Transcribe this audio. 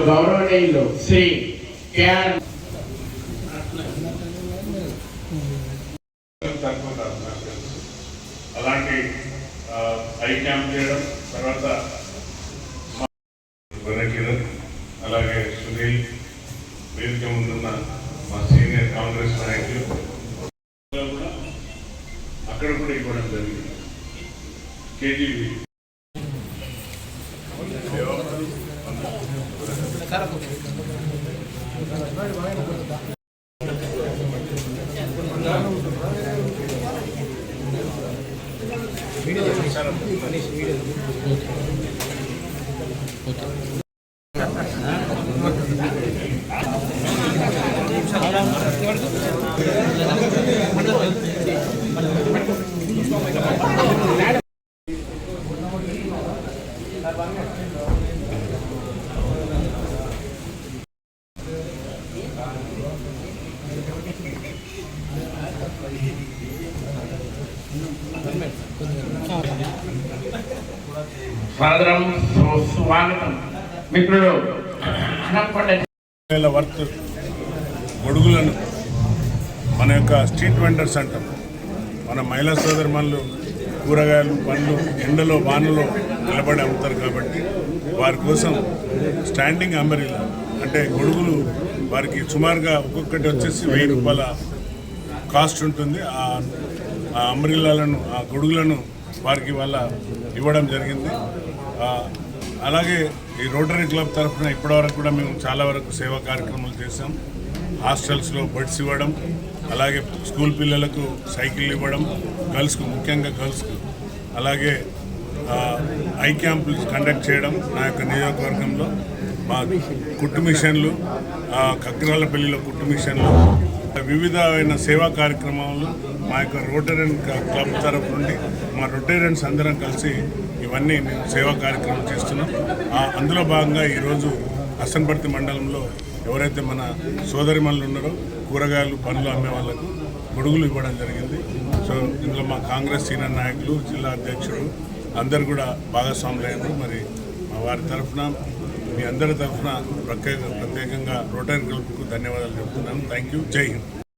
గౌరవనీయులు శ్రీ కేఆర్ అలాంటి I camp చేయడం, తర్వాత కిరణ్ అలాగే సునీల్, వేదిక ముందున్న మా సీనియర్ కాంగ్రెస్ నాయకులు కూడా అక్కడ కూడా ఇవ్వడం జరిగింది. కేజీబీ స్వాగతం మిత్రులు. వర్త్ గొడుగులను మన యొక్క స్ట్రీట్ వెండర్స్ అంటాం. మన మహిళా సోదరుమణులు కూరగాయలు పండ్లు ఎండలో వానలో నిలబడి అమ్ముతారు కాబట్టి వారి కోసం స్టాండింగ్ అంబ్రెల్లా అంటే గొడుగులు వారికి సుమారుగా ఒక్కొక్కటి వచ్చేసి 1000 రూపాయల కాస్ట్ ఉంటుంది. ఆ అంబ్రెల్లాలను ఆ గొడుగులను వారికి వాళ్ళ ఇవ్వడం జరిగింది. అలాగే ఈ రోటరీ క్లబ్ తరఫున ఇప్పటివరకు కూడా మేము చాలా వరకు సేవా కార్యక్రమాలు చేసాం. హాస్టల్స్లో బెడ్స్ ఇవ్వడం, అలాగే స్కూల్ పిల్లలకు సైకిల్ ఇవ్వడం, గర్ల్స్కు ముఖ్యంగా గర్ల్స్కు, అలాగే ఐ క్యాంపులు కండక్ట్ చేయడం. నా యొక్క నియోజకవర్గంలో మా కుట్టు మిషన్లు, కక్రాలపల్లిలో కుట్టు మిషన్లు, వివిధమైన సేవా కార్యక్రమాలు మా యొక్క రోటరియన్ క్లబ్ తరఫు నుండి మా రొటేరియన్స్ అందరం కలిసి ఇవన్నీ మేము సేవా కార్యక్రమం చేస్తున్నాం. అందులో భాగంగా ఈరోజు అసన్పర్తి మండలంలో ఎవరైతే మన సోదరిమణులు ఉన్నారో కూరగాయలు పండ్లు అమ్మే వాళ్ళకు గొడుగులు ఇవ్వడం జరిగింది. సో ఇందులో మా కాంగ్రెస్ సీనియర్ నాయకులు, జిల్లా అధ్యక్షుడు అందరు కూడా భాగస్వాములైనారు. మరి మా వారి తరఫున మీ అందరి తరఫున ప్రత్యేకంగా రోటరీ క్లబ్కు ధన్యవాదాలు చెప్తున్నాను. Thank you. జై హింద్.